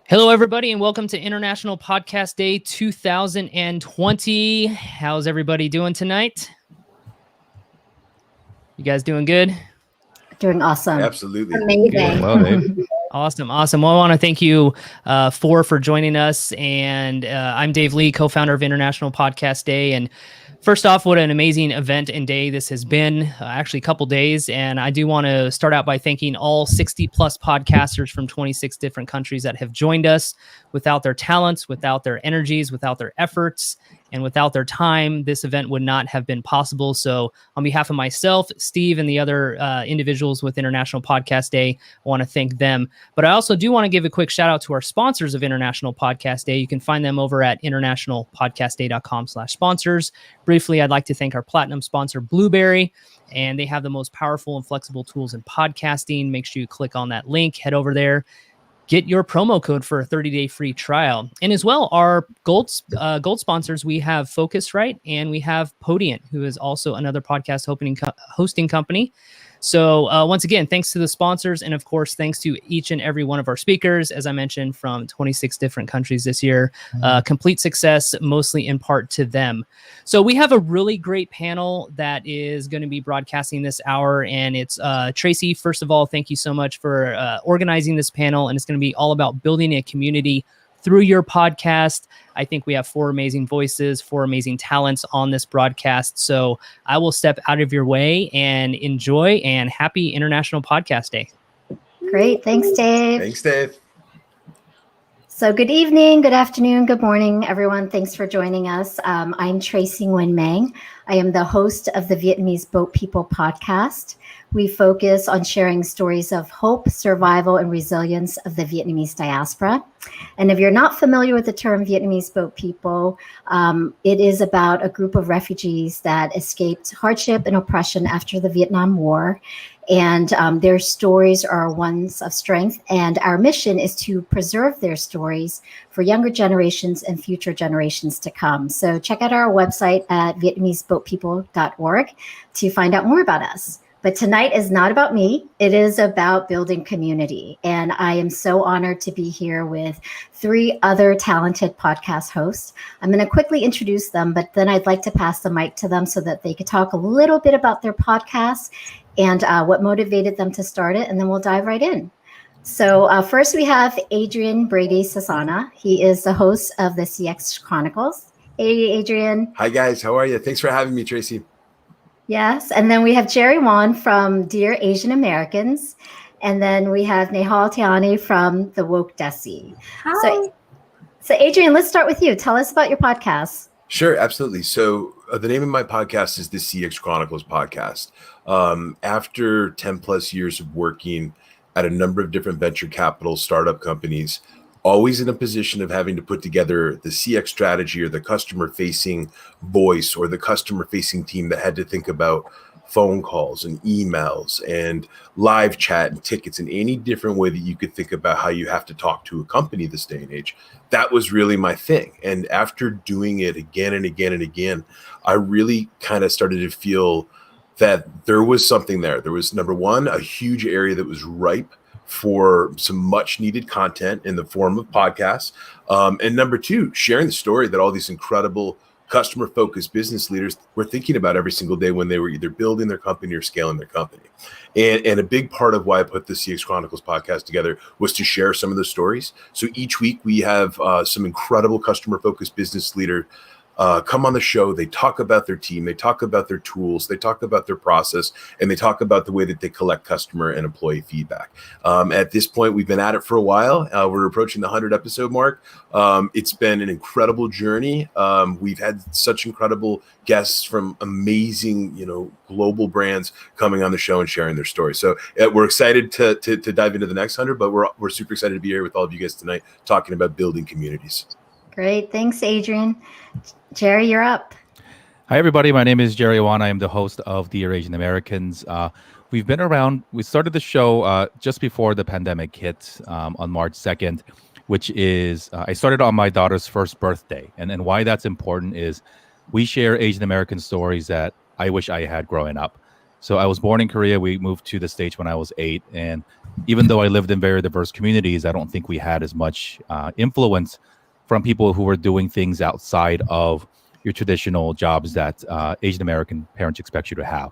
Hello, everybody, and welcome to International Podcast Day 2020. How's everybody doing tonight? You guys doing good? Doing awesome. Absolutely. Amazing. Well, Dave. Awesome. Well, I want to thank you for joining us. And I'm Dave Lee, co-founder of International Podcast Day. And first off, what an amazing event and day this has been, actually a couple days. And I do want to start out by thanking all 60 plus podcasters from 26 different countries that have joined us. Without their talents, without their energies, without their efforts, and without their time, this event would not have been possible. So on behalf of myself, Steve, and the other individuals with International Podcast Day, I want to thank them. But I also do want to give a quick shout out to our sponsors of International Podcast Day. You can find them over at internationalpodcastday.com/sponsors. Briefly, I'd like to thank our platinum sponsor, Blueberry, and they have the most powerful and flexible tools in podcasting. Make sure you click on that link, head over there. Get your promo code for a 30-day free trial. And as well, our gold sponsors, we have Focusrite and we have Podient, who is also another podcast hosting company. So once again, thanks to the sponsors. And of course, thanks to each and every one of our speakers, as I mentioned, from 26 different countries this year. Complete success, mostly in part to them. So we have a really great panel that is going to be broadcasting this hour. And it's Tracy, first of all, thank you so much for organizing this panel. And it's going to be all about building a community through your podcast. I think we have 4 amazing voices, 4 amazing talents on this broadcast. So I will step out of your way and enjoy, and happy International Podcast Day. Great. Thanks, Dave. Thanks, Dave. So good evening, good afternoon, good morning, everyone. Thanks for joining us. I'm Tracy Nguyen Mang. I am the host of the Vietnamese Boat People podcast. We focus on sharing stories of hope, survival, and resilience of the Vietnamese diaspora. And if you're not familiar with the term Vietnamese Boat People, it is about a group of refugees that escaped hardship and oppression after the Vietnam War. And their stories are ones of strength. And our mission is to preserve their stories for younger generations and future generations to come. So check out our website at Vietnameseboatpeople.org to find out more about us. But tonight is not about me. It is about building community. And I am so honored to be here with 3 other talented podcast hosts. I'm going to quickly introduce them, but then I'd like to pass the mic to them so that they could talk a little bit about their podcast and what motivated them to start it. And then we'll dive right in. So first we have Adrian Brady Sassana. He is the host of the CX Chronicles. Hey, Adrian. Hi, guys. How are you? Thanks for having me, Tracy. Yes. And then we have Jerry Wan from Dear Asian Americans. And then we have Nehal Tiani from The Woke Desi. Hi. So Adrian, let's start with you. Tell us about your podcast. Sure, absolutely. So the name of my podcast is the CX Chronicles Podcast. After 10 plus years of working at a number of different venture capital startup companies, always in a position of having to put together the CX strategy or the customer facing voice or the customer facing team that had to think about phone calls and emails and live chat and tickets in any different way that you could think about how you have to talk to a company this day and age. That was really my thing. And after doing it again and again and again, I really kind of started to feel that there was something there. There was, number one, a huge area that was ripe for some much needed content in the form of podcasts. And number 2, sharing the story that all these incredible customer focused business leaders were thinking about every single day when they were either building their company or scaling their company. And a big part of why I put the CX Chronicles podcast together was to share some of those stories. So each week we have some incredible customer focused business leader come on the show. They talk about their team, they talk about their tools, they talk about their process, and they talk about the way that they collect customer and employee feedback. At this point, we've been at it for a while. We're approaching the 100 episode mark. It's been an incredible journey. We've had such incredible guests from amazing, global brands coming on the show and sharing their stories. So we're excited to dive into the next 100, but we're super excited to be here with all of you guys tonight talking about building communities. Great. Thanks, Adrian. Jerry, you're up. Hi, everybody. My name is Jerry Wan. I am the host of the Eurasian Americans. We've been around. We started the show just before the pandemic hit on March 2nd, which is I started on my daughter's first birthday. And why that's important is we share Asian American stories that I wish I had growing up. So I was born in Korea. We moved to the States when I was 8. And even though I lived in very diverse communities, I don't think we had as much influence from people who were doing things outside of your traditional jobs that Asian American parents expect you to have.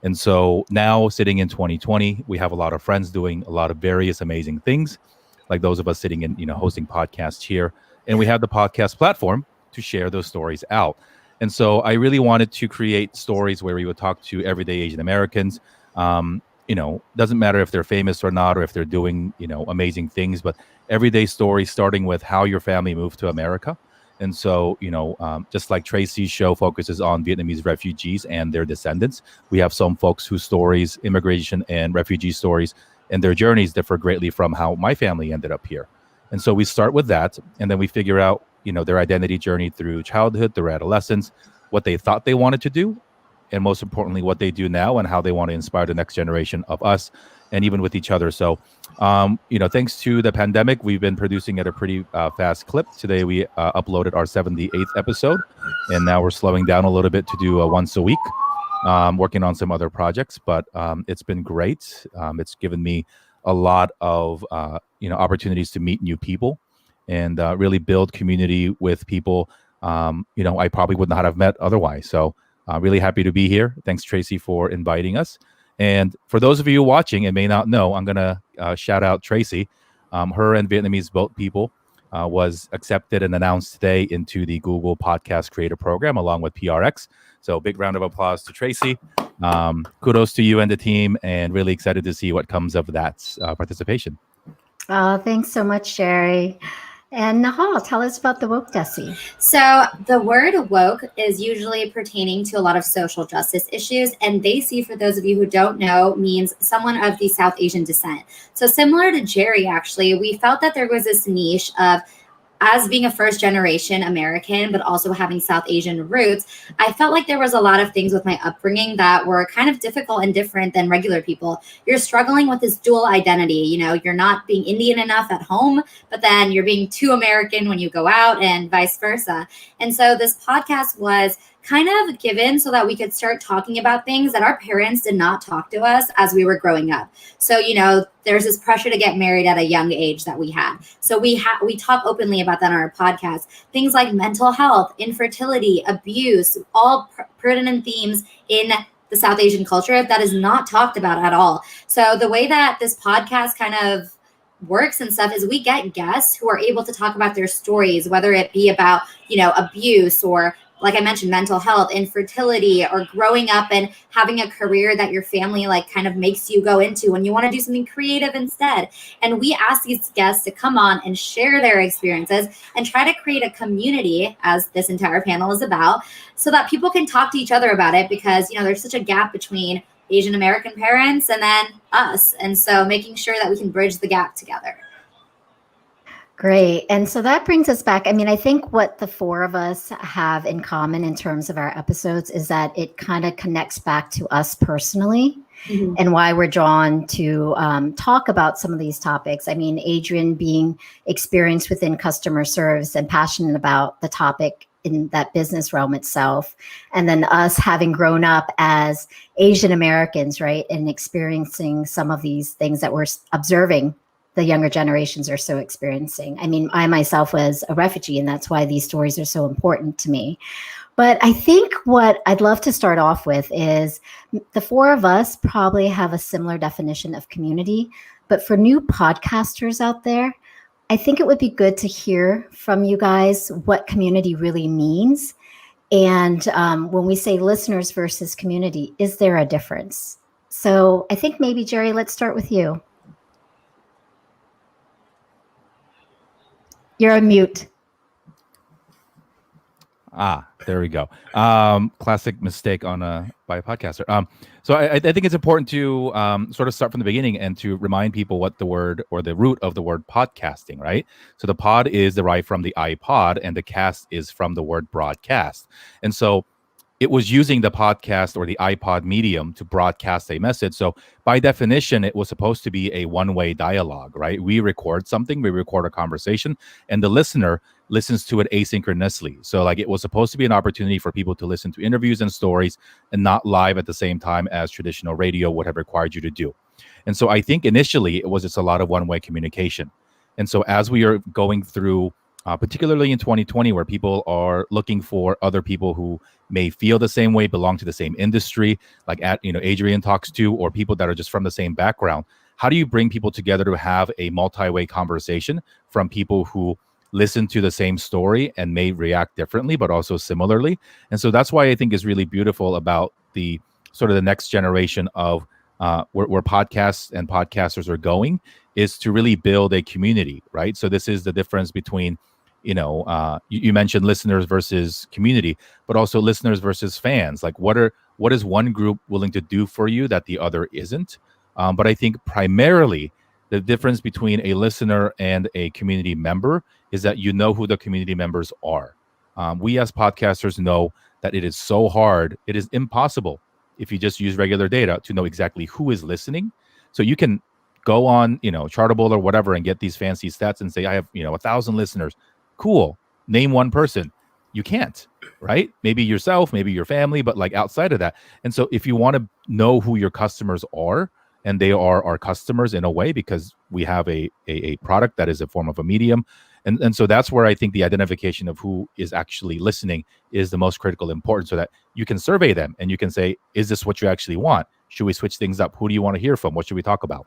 And so now, sitting in 2020, we have a lot of friends doing a lot of various amazing things, like those of us sitting in, hosting podcasts here. And we have the podcast platform to share those stories out. And so I really wanted to create stories where we would talk to everyday Asian Americans. Doesn't matter if they're famous or not, or if they're doing, amazing things, but everyday stories starting with how your family moved to America. And so, just like Tracy's show focuses on Vietnamese refugees and their descendants, we have some folks whose stories, immigration and refugee stories, and their journeys differ greatly from how my family ended up here. And so we start with that, and then we figure out, their identity journey through childhood, through adolescence, what they thought they wanted to do, and most importantly, what they do now and how they want to inspire the next generation of us and even with each other. So, thanks to the pandemic, we've been producing at a pretty fast clip. Today, we uploaded our 78th episode, and now we're slowing down a little bit to do once a week, working on some other projects. But it's been great. It's given me a lot of, opportunities to meet new people and really build community with people, I probably would not have met otherwise. So really happy to be here. Thanks, Tracy, for inviting us. And for those of you watching and may not know, I'm going to shout out Tracy. Her and Vietnamese Boat People was accepted and announced today into the Google Podcast Creator Program along with PRX. So big round of applause to Tracy. Kudos to you and the team, and really excited to see what comes of that participation. Oh, thanks so much, Jerry. And Nahal, tell us about the woke Desi. So the word woke is usually pertaining to a lot of social justice issues. And Desi, for those of you who don't know, means someone of the South Asian descent. So similar to Jerry, actually, we felt that there was this niche of, as being a first generation American, but also having South Asian roots, I felt like there was a lot of things with my upbringing that were kind of difficult and different than regular people. You're struggling with this dual identity. You're not being Indian enough at home, but then you're being too American when you go out and vice versa. And so this podcast was kind of given so that we could start talking about things that our parents did not talk to us as we were growing up. So, there's this pressure to get married at a young age that we had. So we talk openly about that on our podcast. Things like mental health, infertility, abuse, all pertinent themes in the South Asian culture that is not talked about at all. So the way that this podcast kind of works and stuff is we get guests who are able to talk about their stories, whether it be about, abuse or, like I mentioned, mental health, infertility, or growing up and having a career that your family kind of makes you go into when you want to do something creative instead. And we ask these guests to come on and share their experiences and try to create a community, as this entire panel is about, so that people can talk to each other about it, because, there's such a gap between Asian American parents and then us. And so making sure that we can bridge the gap together. Great. And so that brings us back. I think what the four of us have in common in terms of our episodes is that it kind of connects back to us personally, and why we're drawn to talk about some of these topics. Adrian being experienced within customer service and passionate about the topic in that business realm itself. And then us having grown up as Asian Americans, right, and experiencing some of these things that we're observing the younger generations are so experiencing. I myself was a refugee, and that's why these stories are so important to me. But I think what I'd love to start off with is the four of us probably have a similar definition of community. But for new podcasters out there, I think it would be good to hear from you guys what community really means. And when we say listeners versus community, is there a difference? So I think maybe, Jerry, let's start with you. You're on mute. There we go. Classic mistake by a podcaster. So I think it's important to sort of start from the beginning and to remind people what the word or the root of the word podcasting, right? So the pod is derived from the iPod, and the cast is from the word broadcast. And so it was using the podcast or the iPod medium to broadcast a message. So by definition, it was supposed to be a one-way dialogue, right? We record something, we record a conversation, and the listener listens to it asynchronously. So like it was supposed to be an opportunity for people to listen to interviews and stories and not live at the same time as traditional radio would have required you to do. And so I think initially it was just a lot of one-way communication. And so as we are going through, particularly in 2020, where people are looking for other people who may feel the same way, belong to the same industry, like Adrian talks to, or people that are just from the same background, how do you bring people together to have a multi-way conversation from people who listen to the same story and may react differently, but also similarly? And so that's why I think is really beautiful about the sort of the next generation of where podcasts and podcasters are going, is to really build a community, right? So this is the difference between, you mentioned listeners versus community, but also listeners versus fans. Like what is one group willing to do for you that the other isn't? But I think primarily the difference between a listener and a community member is that you know who the community members are. We as podcasters know that it is so hard, it is impossible if you just use regular data to know exactly who is listening. So you can go on, Chartable or whatever and get these fancy stats and say, I have, 1,000 listeners. Cool. Name one person. You can't, right? Maybe yourself, maybe your family, but like outside of that. And so if you want to know who your customers are, and they are our customers in a way, because we have a product that is a form of a medium. And so that's where I think the identification of who is actually listening is the most critical important, so that you can survey them and you can say, is this what you actually want? Should we switch things up? Who do you want to hear from? What should we talk about?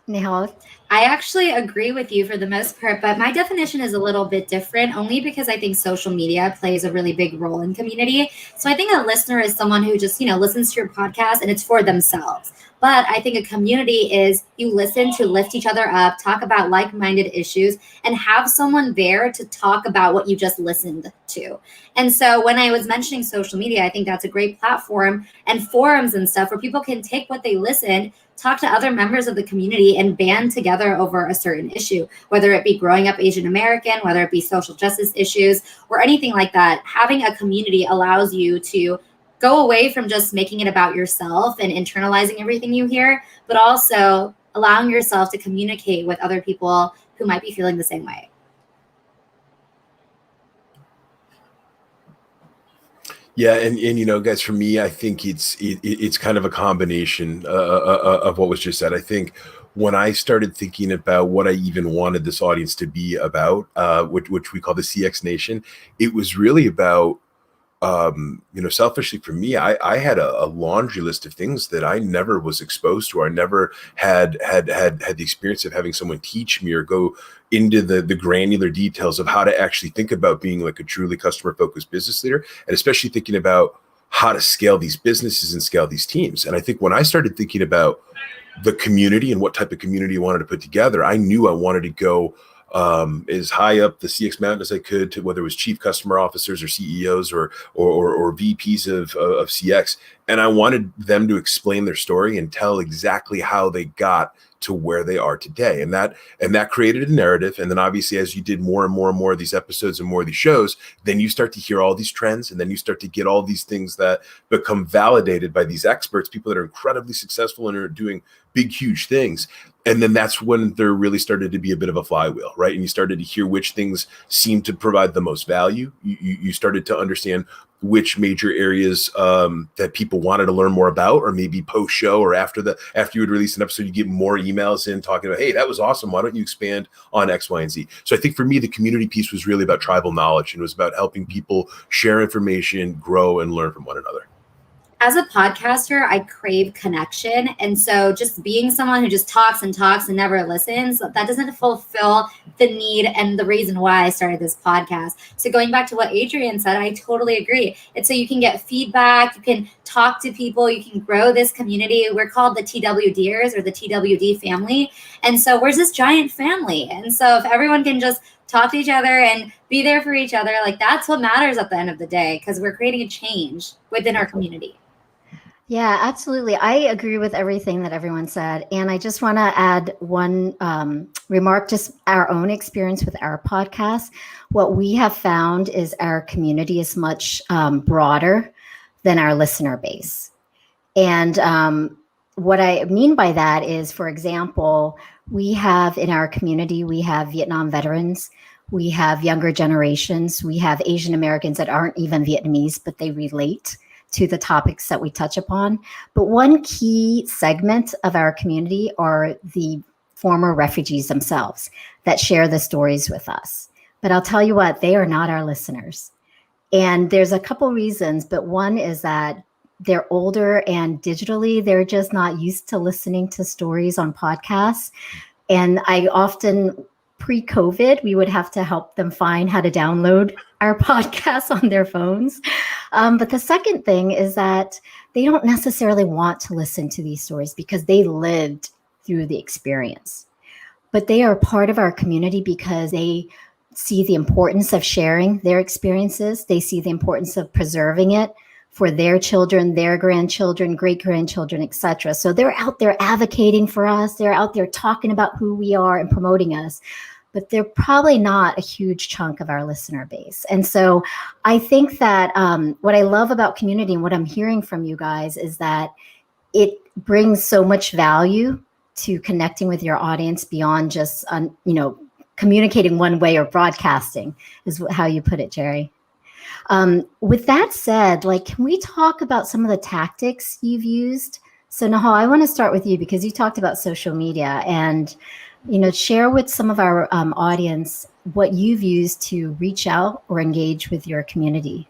Nihal? I actually agree with you for the most part, but my definition is a little bit different, only because I think social media plays a really big role in community. So I think a listener is someone who just, listens to your podcast and it's for themselves. But I think a community is you listen to lift each other up, talk about like-minded issues, and have someone there to talk about what you just listened to. And so when I was mentioning social media, I think that's a great platform and forums and stuff where people can take what they listened, talk to other members of the community, and band together over a certain issue, whether it be growing up Asian American, whether it be social justice issues, or anything like that. Having a community allows you to go away from just making it about yourself and internalizing everything you hear, but also allowing yourself to communicate with other people who might be feeling the same way. Yeah, and guys, for me, I think it's kind of a combination of what was just said. I think when I started thinking about what I even wanted this audience to be about, which we call the CX Nation, it was really about, selfishly for me, I had a laundry list of things that I never was exposed to. I never had the experience of having someone teach me or go into the granular details of how to actually think about being like a truly customer focused business leader, and especially thinking about how to scale these businesses and scale these teams. And I think when I started thinking about the community and what type of community I wanted to put together, I knew I wanted to go as high up the CX mountain as I could, to whether it was chief customer officers or CEOs or VPs of CX. And I wanted them to explain their story and tell exactly how they got to where they are today. And that created a narrative. And then obviously, as you did more and more and more of these episodes and more of these shows, then you start to hear all these trends, and then you start to get all these things that become validated by these experts, people that are incredibly successful and are doing big, huge things. And then that's when there really started to be a bit of a flywheel, right? And you started to hear which things seem to provide the most value. You started to understand which major areas that people wanted to learn more about, or maybe post show or after you would release an episode, you get more emails in talking about, hey, that was awesome. Why don't you expand on X, Y, and Z? So I think for me, the community piece was really about tribal knowledge, and it was about helping people share information, grow, and learn from one another. As a podcaster, I crave connection. And so just being someone who just talks and talks and never listens, that doesn't fulfill the need and the reason why I started this podcast. So going back to what Adrian said, I totally agree. It's so you can get feedback, you can talk to people, you can grow this community. We're called the TWDers, or the TWD Family. And so we're this giant family. And so if everyone can just talk to each other and be there for each other, like that's what matters at the end of the day, because we're creating a change within our community. Yeah, absolutely. I agree with everything that everyone said. And I just want to add one remark, just our own experience with our podcast. What we have found is our community is much broader than our listener base. And what I mean by that is, for example, we have in our community, we have Vietnam veterans, we have younger generations, we have Asian Americans that aren't even Vietnamese, but they relate to the topics that we touch upon. But one key segment of our community are the former refugees themselves that share the stories with us. But I'll tell you what, they are not our listeners. And there's a couple reasons, but one is that they're older and digitally, they're just not used to listening to stories on podcasts. And I often, pre-COVID, we would have to help them find how to download our podcasts on their phones. But the second thing is that they don't necessarily want to listen to these stories because they lived through the experience. But they are part of our community because they see the importance of sharing their experiences. They see the importance of preserving it for their children, their grandchildren, great-grandchildren, etc. So they're out there advocating for us. They're out there talking about who we are and promoting us. But they're probably not a huge chunk of our listener base. And so I think that what I love about community and what I'm hearing from you guys is that it brings so much value to connecting with your audience beyond just, communicating one way or broadcasting is how you put it, Jerry. With that said, can we talk about some of the tactics you've used? So Nahal, I want to start with you because you talked about social media and, share with some of our audience what you've used to reach out or engage with your community.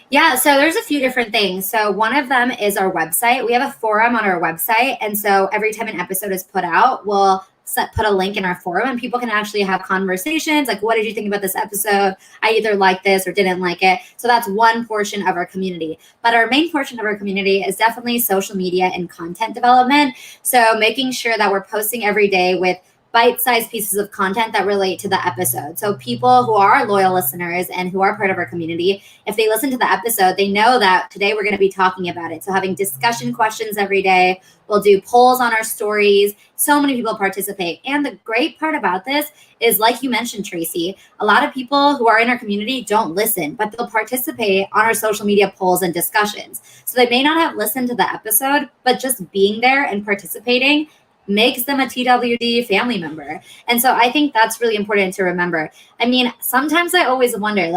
Yeah, so there's a few different things. So one of them is our website. We have a forum on our website. And so every time an episode is put out, we'll put a link in our forum and people can actually have conversations. Like, what did you think about this episode? I either liked this or didn't like it. So that's one portion of our community. But our main portion of our community is definitely social media and content development. So making sure that we're posting every day with bite-sized pieces of content that relate to the episode. So people who are loyal listeners and who are part of our community, if they listen to the episode, they know that today we're going to be talking about it. So having discussion questions every day, we'll do polls on our stories. So many people participate. And the great part about this is, like you mentioned, Tracy, a lot of people who are in our community don't listen, but they'll participate on our social media polls and discussions. So they may not have listened to the episode, but just being there and participating makes them a TWD family member. And so I think that's really important to remember. I mean, sometimes I always wonder,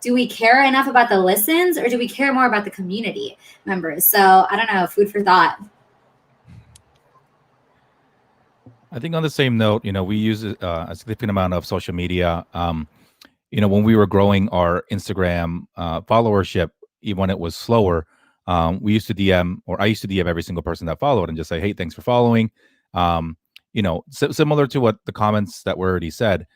do we care enough about the listens or do we care more about the community members? So I don't know, food for thought. I think on the same note, we use a significant amount of social media. When we were growing our Instagram followership, even when it was slower, we used to DM, or I used to DM every single person that followed and just say, hey, thanks for following. Similar to what the comments that were already said,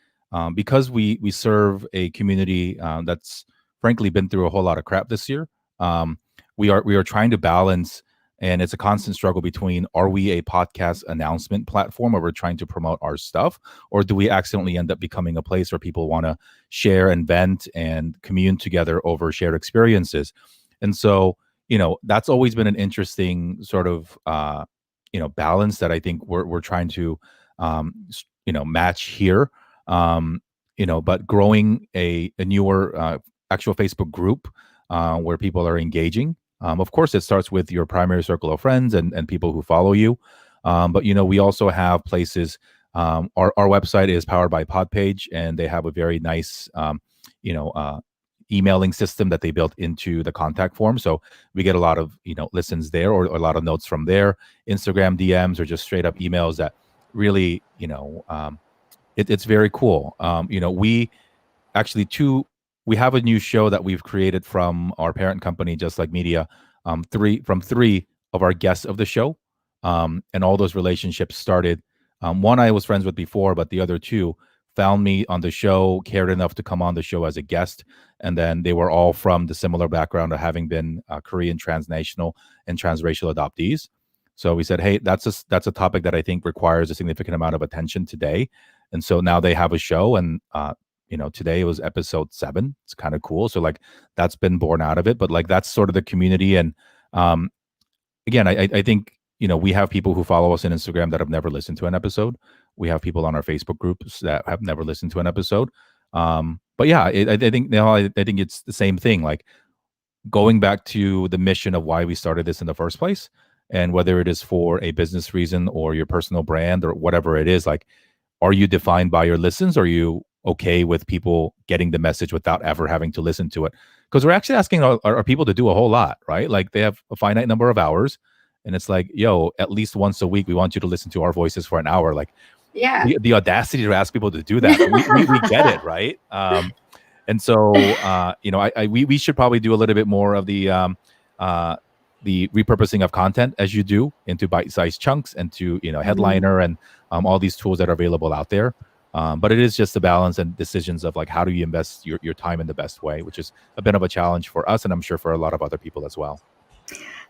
because we serve a community that's frankly been through a whole lot of crap this year. We are trying to balance, and it's a constant struggle between, are we a podcast announcement platform where we're trying to promote our stuff, or do we accidentally end up becoming a place where people want to share and vent and commune together over shared experiences? And so, that's always been an interesting sort of balance that I think we're trying to match here. But growing a newer actual Facebook group where people are engaging. Of course, it starts with your primary circle of friends and people who follow you. But we also have places. Our website is powered by Podpage, and they have a very nice emailing system that they built into the contact form. So we get a lot of, listens there, or a lot of notes from there, Instagram DMs, or just straight up emails that really, it's very cool. We actually we have a new show that we've created from our parent company, Just Like Media, three of our guests of the show. And all those relationships started. One I was friends with before, but the other two found me on the show, cared enough to come on the show as a guest. And then they were all from the similar background of having been Korean transnational and transracial adoptees. So we said, hey, that's a topic that I think requires a significant amount of attention today. And so now they have a show, and today it was episode 7. It's kind of cool. So that's been born out of it, but that's sort of the community. And again, I think, we have people who follow us on Instagram that have never listened to an episode. We have people on our Facebook groups that have never listened to an episode. But yeah, I think now I think it's the same thing. Like going back to the mission of why we started this in the first place, and whether it is for a business reason or your personal brand or whatever it is, like, are you defined by your listens? Are you okay with people getting the message without ever having to listen to it? Because we're actually asking our people to do a whole lot, right? Like they have a finite number of hours, and it's like, yo, at least once a week, we want you to listen to our voices for an hour. Like, Yeah. the audacity to ask people to do that. We get it, right? And so, we should probably do a little bit more of the repurposing of content as you do into bite-sized chunks and to, Headliner and all these tools that are available out there. But it is just the balance and decisions of like, how do you invest your time in the best way, which is a bit of a challenge for us, and I'm sure for a lot of other people as well.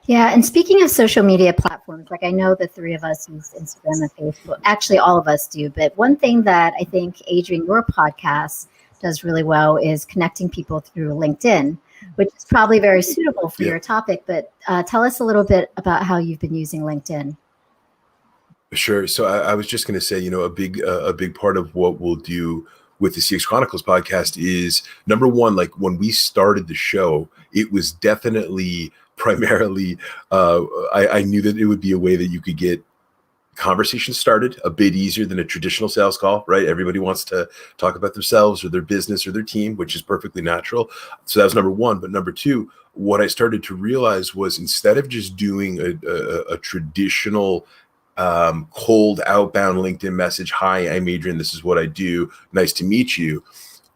Yeah, and speaking of social media platforms, like I know the three of us use Instagram and Facebook. Actually, all of us do. But one thing that I think, Adrian, your podcast does really well is connecting people through LinkedIn, which is probably very suitable for your topic. But tell us a little bit about how you've been using LinkedIn. Sure. So I was just going to say, a big part of what we'll do with the CX Chronicles podcast is, number one, like when we started the show, it was definitely primarily, I knew that it would be a way that you could get conversations started a bit easier than a traditional sales call, right? Everybody wants to talk about themselves or their business or their team, which is perfectly natural. So that was number one. But number two, what I started to realize was, instead of just doing a traditional cold outbound LinkedIn message, hi, I'm Adrian, this is what I do, nice to meet you,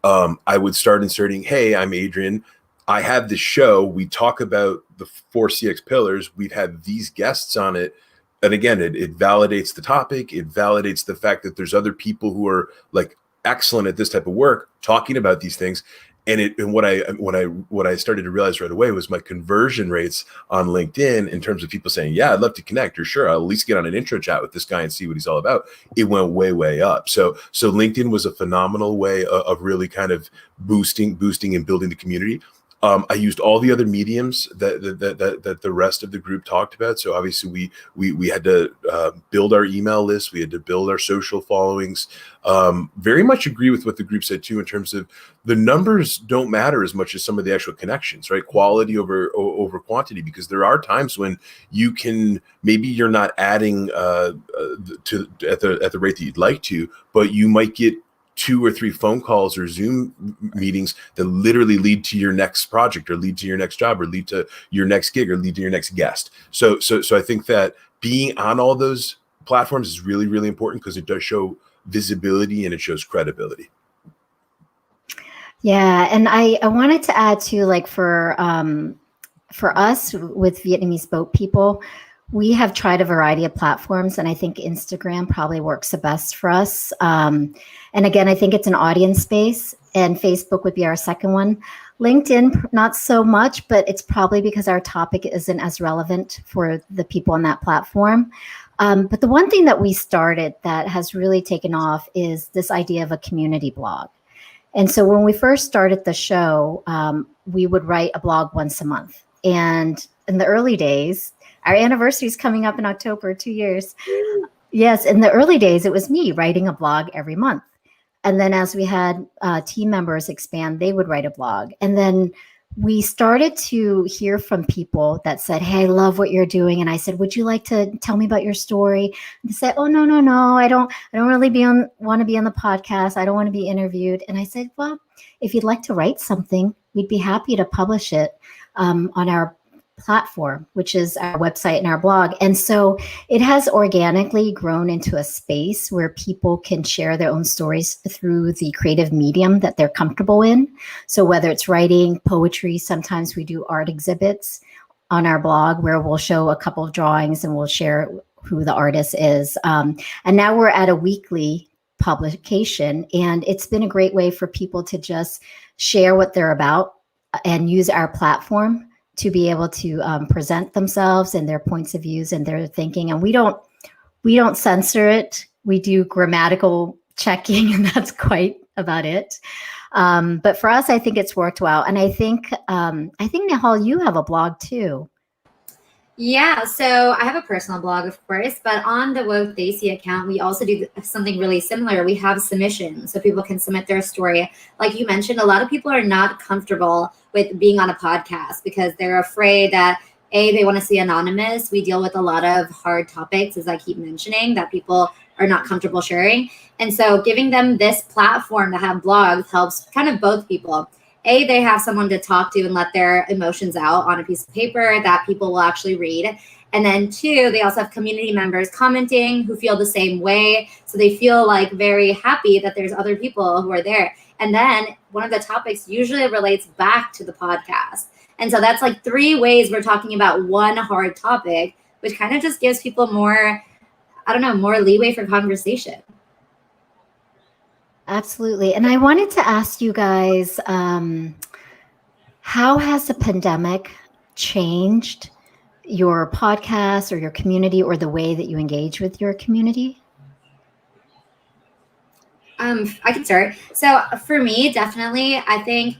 I would start inserting, hey, I'm Adrian, I have this show, we talk about the 4 CX pillars, we've had these guests on it. And again, it validates the topic. It validates the fact that there's other people who are like excellent at this type of work talking about these things. And what I started to realize right away was my conversion rates on LinkedIn in terms of people saying, yeah, I'd love to connect, or sure, I'll at least get on an intro chat with this guy and see what he's all about. It went way, way up. So LinkedIn was a phenomenal way of really kind of boosting and building the community. I used all the other mediums that the rest of the group talked about. So obviously we had to build our email list. We had to build our social followings. Very much agree with what the group said too, in terms of the numbers don't matter as much as some of the actual connections, right? Quality over quantity, because there are times when you can, maybe you're not adding at the rate that you'd like to, but you might get 2 or 3 phone calls or Zoom meetings that literally lead to your next project, or lead to your next job, or lead to your next gig, or lead to your next guest. So I think that being on all those platforms is really, really important, because it does show visibility and it shows credibility. Yeah, and I wanted to add too, like for us with Vietnamese boat people, we have tried a variety of platforms, and I think Instagram probably works the best for us. And again, I think it's an audience space, and Facebook would be our second one. LinkedIn, not so much, but it's probably because our topic isn't as relevant for the people on that platform. But the one thing that we started that has really taken off is this idea of a community blog. And so when we first started the show, we would write a blog once a month. And in the early days, our anniversary is coming up in October, 2 years. Yes, in the early days, it was me writing a blog every month. And then as we had team members expand, they would write a blog. And then we started to hear from people that said, hey, I love what you're doing. And I said, would you like to tell me about your story? And they said, oh, no, I don't really want to be on the podcast. I don't want to be interviewed. And I said, well, if you'd like to write something, we'd be happy to publish it on our platform, which is our website and our blog. And so it has organically grown into a space where people can share their own stories through the creative medium that they're comfortable in. So whether it's writing, poetry, sometimes we do art exhibits on our blog where we'll show a couple of drawings and we'll share who the artist is. And now we're at a weekly publication, and it's been a great way for people to just share what they're about and use our platform to be able to present themselves and their points of views and their thinking. And we don't censor it. We do grammatical checking, and that's quite about it. But for us, I think it's worked well. And I think Nihal, you have a blog too. Yeah, so I have a personal blog, of course, but on the Woke Daisy account, we also do something really similar. We have submissions, so people can submit their story. Like you mentioned, a lot of people are not comfortable with being on a podcast because they're afraid that they want to stay anonymous. We deal with a lot of hard topics, as I keep mentioning, that people are not comfortable sharing. And so giving them this platform to have blogs helps kind of both people. They have someone to talk to and let their emotions out on a piece of paper that people will actually read. And then two, they also have community members commenting who feel the same way. So they feel like very happy that there's other people who are there. And then one of the topics usually relates back to the podcast. And so that's like 3 ways we're talking about one hard topic, which kind of just gives people more, more leeway for conversation. Absolutely. And I wanted to ask you guys, how has the pandemic changed your podcast or your community or the way that you engage with your community? I can start. So for me, definitely, I think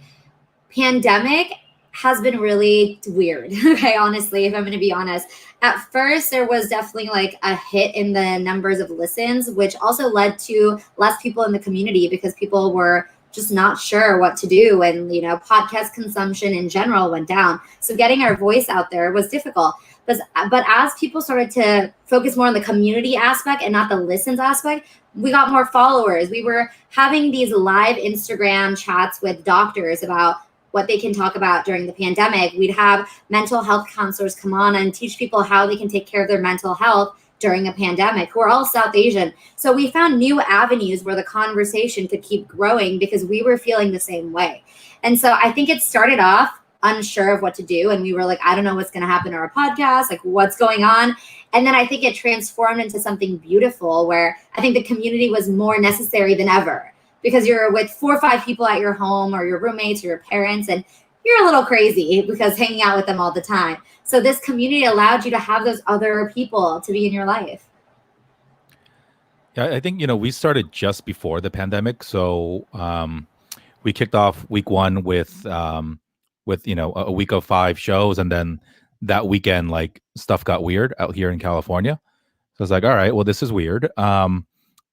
pandemic has been really weird. Okay, honestly, if I'm going to be honest. At first, there was definitely like a hit in the numbers of listens, which also led to less people in the community because people were just not sure what to do. And, podcast consumption in general went down. So getting our voice out there was difficult. But as people started to focus more on the community aspect and not the listens aspect, we got more followers. We were having these live Instagram chats with doctors about what they can talk about during the pandemic. We'd have mental health counselors come on and teach people how they can take care of their mental health during a pandemic, who are all South Asian. So we found new avenues where the conversation could keep growing because we were feeling the same way. And so I think it started off unsure of what to do. And we were like, I don't know what's going to happen to our podcast, like what's going on. And then I think it transformed into something beautiful where I think the community was more necessary than ever. Because you're with 4 or 5 people at your home or your roommates or your parents, and you're a little crazy because hanging out with them all the time. So this community allowed you to have those other people to be in your life. Yeah, I think, we started just before the pandemic. So we kicked off week 1 with a week of 5 shows. And then that weekend, like stuff got weird out here in California. So I was like, all right, well, this is weird. And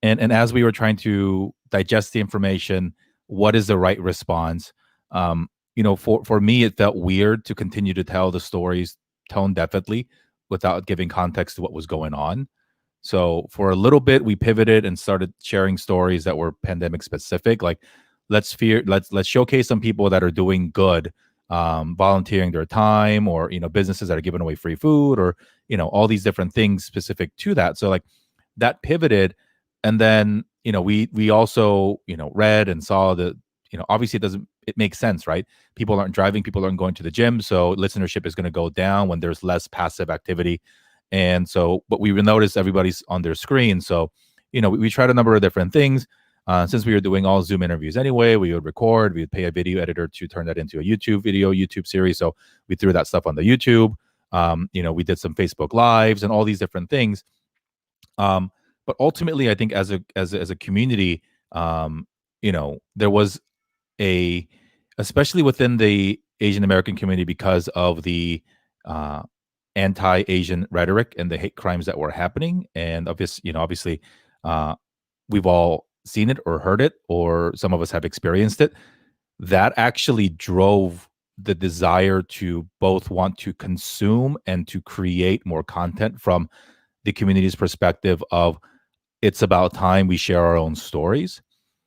as we were trying to digest the information, what is the right response? For me, it felt weird to continue to tell the stories tone deafly without giving context to what was going on. So for a little bit, we pivoted and started sharing stories that were pandemic specific. Like let's showcase some people that are doing good, volunteering their time, or businesses that are giving away free food, or all these different things specific to that. So like that pivoted. And then, we also, read and saw the, obviously it makes sense, right? People aren't driving, people aren't going to the gym. So listenership is going to go down when there's less passive activity. And so, but we will notice everybody's on their screen. So, we tried a number of different things. Since we were doing all Zoom interviews anyway, we would record, we would pay a video editor to turn that into a YouTube series. So we threw that stuff on the YouTube. We did some Facebook Lives and all these different things. But ultimately, I think as a community, there was especially within the Asian American community, because of the anti-Asian rhetoric and the hate crimes that were happening. And obviously, we've all seen it or heard it, or some of us have experienced it. That actually drove the desire to both want to consume and to create more content from the community's perspective of, it's about time we share our own stories.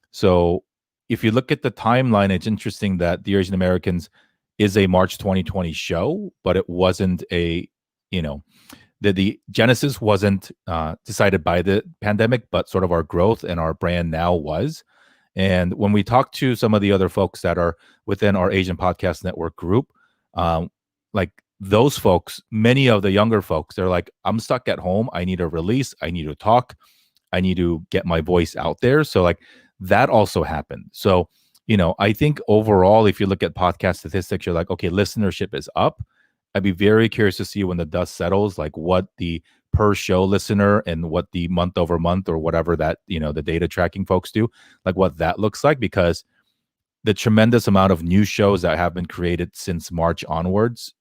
So if you look at the timeline, it's interesting that the Eurasian Americans is a March 2020 show, but it wasn't the genesis wasn't decided by the pandemic, but sort of our growth and our brand now was. And when we talk to some of the other folks that are within our Asian Podcast Network group, like those folks, many of the younger folks, they're like, I'm stuck at home. I need a release. I need to talk. I need to get my voice out there. So like that also happened. So, I think overall, if you look at podcast statistics, you're like, okay, listenership is up. I'd be very curious to see when the dust settles, like what the per show listener and what the month over month or whatever that, the data tracking folks do, like what that looks like, because the tremendous amount of new shows that have been created since March onwards,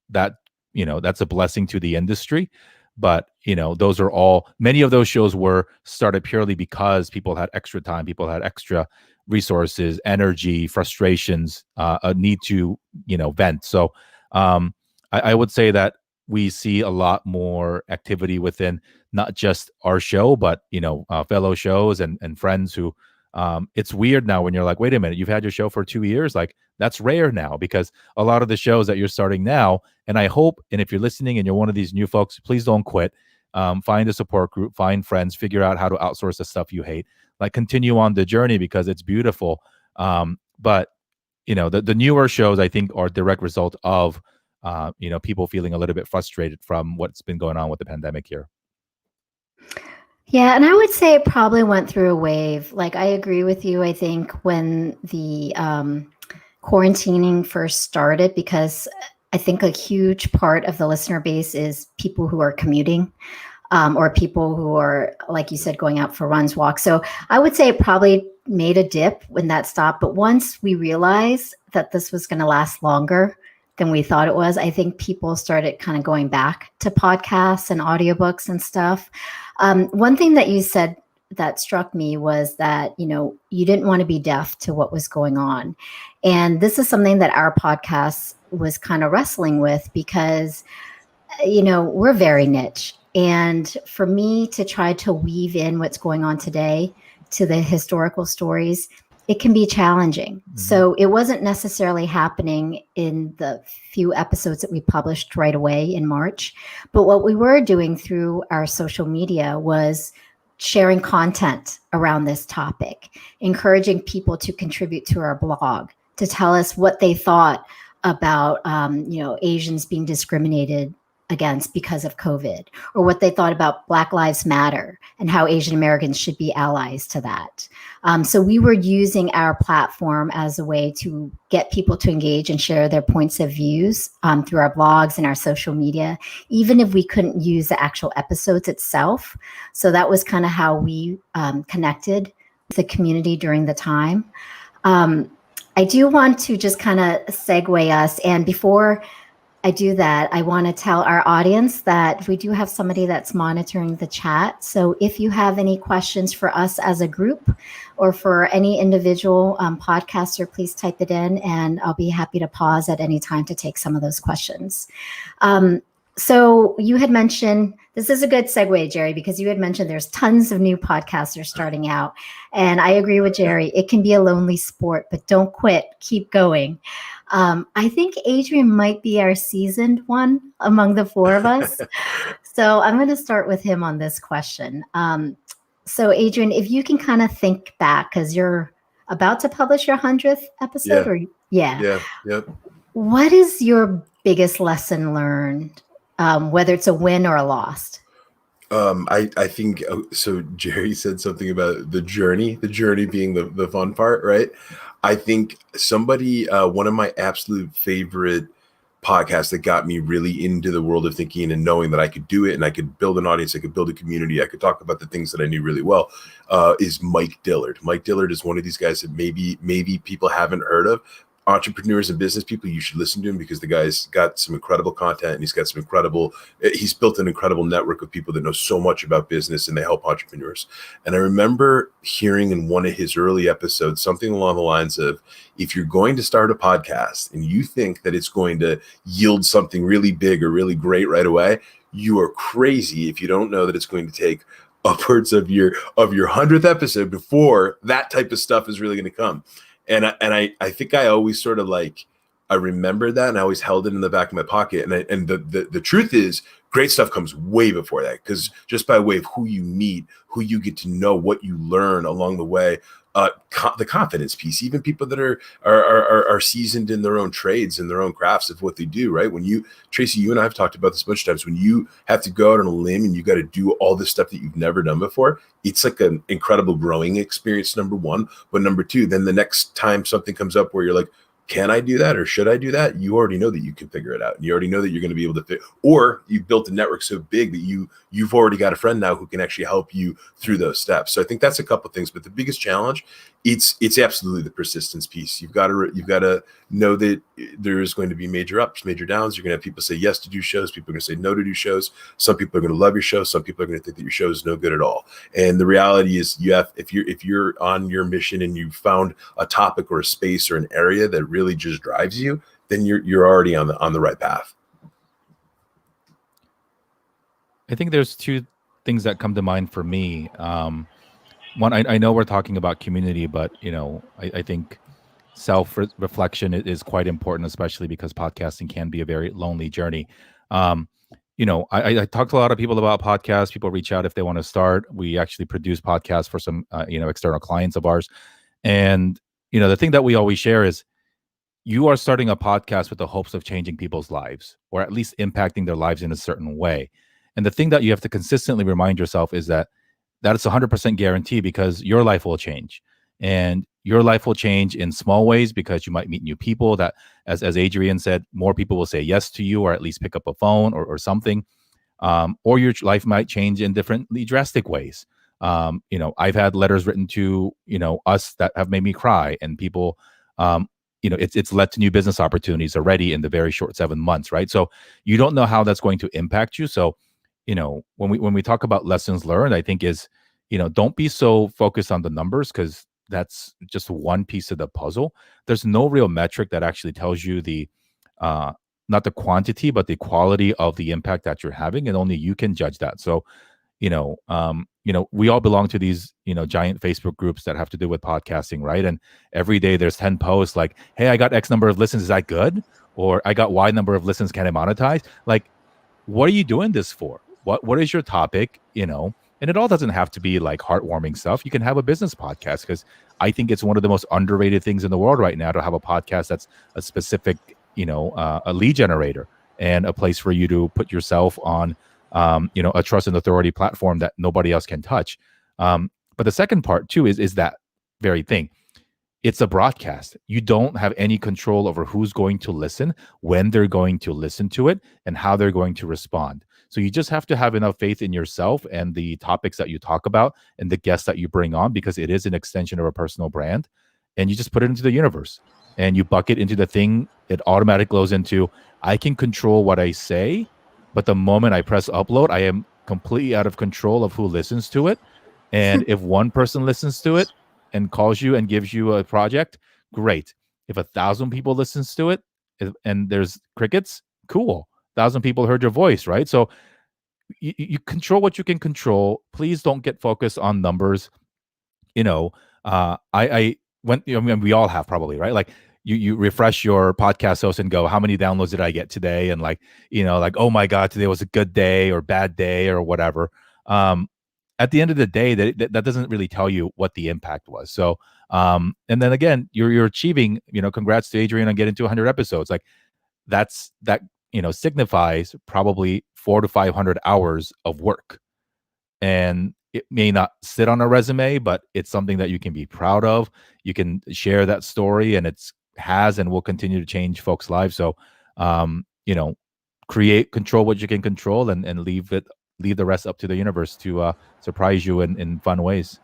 that that's a blessing to the industry. But those are all, many of those shows were started purely because people had extra time, people had extra resources, energy, frustrations, a need to vent. So I would say that we see a lot more activity within not just our show, but fellow shows and friends who it's weird now when you're like, wait a minute, you've had your show for 2 years. Like, that's rare now, because a lot of the shows that you're starting now, and I hope, and if you're listening and you're one of these new folks, please don't quit. Find a support group, find friends, figure out how to outsource the stuff you hate, like continue on the journey, because it's beautiful. But the newer shows, I think, are a direct result of people feeling a little bit frustrated from what's been going on with the pandemic here. Yeah, and I would say it probably went through a wave. Like, I agree with you. I think when the quarantining first started, because I think a huge part of the listener base is people who are commuting, or people who are, like you said, going out for runs, walks. So I would say it probably made a dip when that stopped. But once we realized that this was going to last longer than we thought it was, I think people started kind of going back to podcasts and audiobooks and stuff. One thing that you said that struck me was that, you didn't want to be deaf to what was going on. And this is something that our podcast was kind of wrestling with, because, we're very niche. And for me to try to weave in what's going on today to the historical stories, it can be challenging. Mm-hmm. So it wasn't necessarily happening in the few episodes that we published right away in March. But what we were doing through our social media was sharing content around this topic, encouraging people to contribute to our blog, to tell us what they thought about, Asians being discriminated against because of COVID, or what they thought about Black Lives Matter and how Asian Americans should be allies to that. So we were using our platform as a way to get people to engage and share their points of views through our blogs and our social media, even if we couldn't use the actual episodes itself. So that was kind of how we connected with the community during the time. I do want to just kind of segue us. And before I do that, I want to tell our audience that we do have somebody that's monitoring the chat. So if you have any questions for us as a group or for any individual podcaster, please type it in, and I'll be happy to pause at any time to take some of those questions. So you had mentioned, this is a good segue, Jerry, because you had mentioned there's tons of new podcasters starting out. And I agree with Jerry. It can be a lonely sport, but don't quit. Keep going. I think Adrian might be our seasoned one among the four of us. So I'm going to start with him on this question. So Adrian, if you can kind of think back, because you're about to publish your 100th episode. Yeah. What is your biggest lesson learned, whether it's a win or a loss? I think, so Jerry said something about the journey being the fun part, right? I think one of my absolute favorite podcasts that got me really into the world of thinking and knowing that I could do it and I could build an audience, I could build a community, I could talk about the things that I knew really well, is Mike Dillard. Mike Dillard is one of these guys that maybe people haven't heard of. Entrepreneurs and business people, you should listen to him, because the guy's got some incredible content and he's built an incredible network of people that know so much about business, and they help entrepreneurs. And I remember hearing in one of his early episodes something along the lines of, if you're going to start a podcast and you think that it's going to yield something really big or really great right away, you are crazy if you don't know that it's going to take upwards of your 100th episode before that type of stuff is really going to come. And I think I always sort of I remember that, and I always held it in the back of my pocket. And the truth is, great stuff comes way before that, because just by way of who you meet, who you get to know, what you learn along the way, the confidence piece, even people that are seasoned in their own trades and their own crafts of what they do, right? When Tracy, you and I have talked about this a bunch of times, when you have to go out on a limb and you got to do all this stuff that you've never done before, it's like an incredible growing experience, number one. But number two, then the next time something comes up where you're like, can I do that or should I do that? You already know that you can figure it out. You already know that you're going to be able to fit, or you've built a network so big that you've already got a friend now who can actually help you through those steps. So I think that's a couple of things. But the biggest challenge it's absolutely the persistence piece. You've got to know that there is going to be major ups, major downs. You're going to have people say yes to do shows. People are going to say no to do shows. Some people are going to love your show. Some people are going to think that your show is no good at all. And the reality is, if you're on your mission and you found a topic or a space or an area that really just drives you, then you're already on the right path. I think there's two things that come to mind for me. One, I know we're talking about community, but I think self-reflection is quite important, especially because podcasting can be a very lonely journey. I talk to a lot of people about podcasts. People reach out if they want to start. We actually produce podcasts for some external clients of ours, and the thing that we always share is you are starting a podcast with the hopes of changing people's lives, or at least impacting their lives in a certain way. And the thing that you have to consistently remind yourself is that it's 100% guarantee, because your life will change, and your life will change in small ways because you might meet new people that, as Adrian said, more people will say yes to you, or at least pick up a phone or something. Or your life might change in differently drastic ways. I've had letters written to, us that have made me cry, and people, it's led to new business opportunities already in the very short 7 months. Right. So you don't know how that's going to impact you. So, when we talk about lessons learned, I think is, don't be so focused on the numbers, because that's just one piece of the puzzle. There's no real metric that actually tells you the, not the quantity, but the quality of the impact that you're having, and only you can judge that. So, we all belong to these, giant Facebook groups that have to do with podcasting, right? And every day there's 10 posts like, hey, I got X number of listens. Is that good? Or I got Y number of listens. Can I monetize? Like, what are you doing this for? What is your topic? And it all doesn't have to be like heartwarming stuff. You can have a business podcast, because I think it's one of the most underrated things in the world right now to have a podcast that's a specific, a lead generator and a place for you to put yourself on, a trust and authority platform that nobody else can touch. But the second part too is that very thing. It's a broadcast. You don't have any control over who's going to listen, when they're going to listen to it, and how they're going to respond. So you just have to have enough faith in yourself and the topics that you talk about and the guests that you bring on, because it is an extension of a personal brand. And you just put it into the universe, and you bucket into the thing. It automatically goes into, I can control what I say, but the moment I press upload, I am completely out of control of who listens to it. And if one person listens to it and calls you and gives you a project, great. If 1,000 people listens to it and there's crickets, cool. 1,000 people heard your voice, right? So you control what you can control. Please don't get focused on numbers. I went, we all have probably, right? Like you refresh your podcast host and go, how many downloads did I get today? And oh my God, today was a good day or bad day or whatever. At the end of the day, that doesn't really tell you what the impact was. So, and then again, you're achieving, congrats to Adrian on getting to 100 episodes. Like that signifies probably 400 to 500 hours of work. And it may not sit on a resume, but it's something that you can be proud of. You can share that story, and has and will continue to change folks' lives. So, control what you can control, and leave the rest up to the universe to surprise you in fun ways.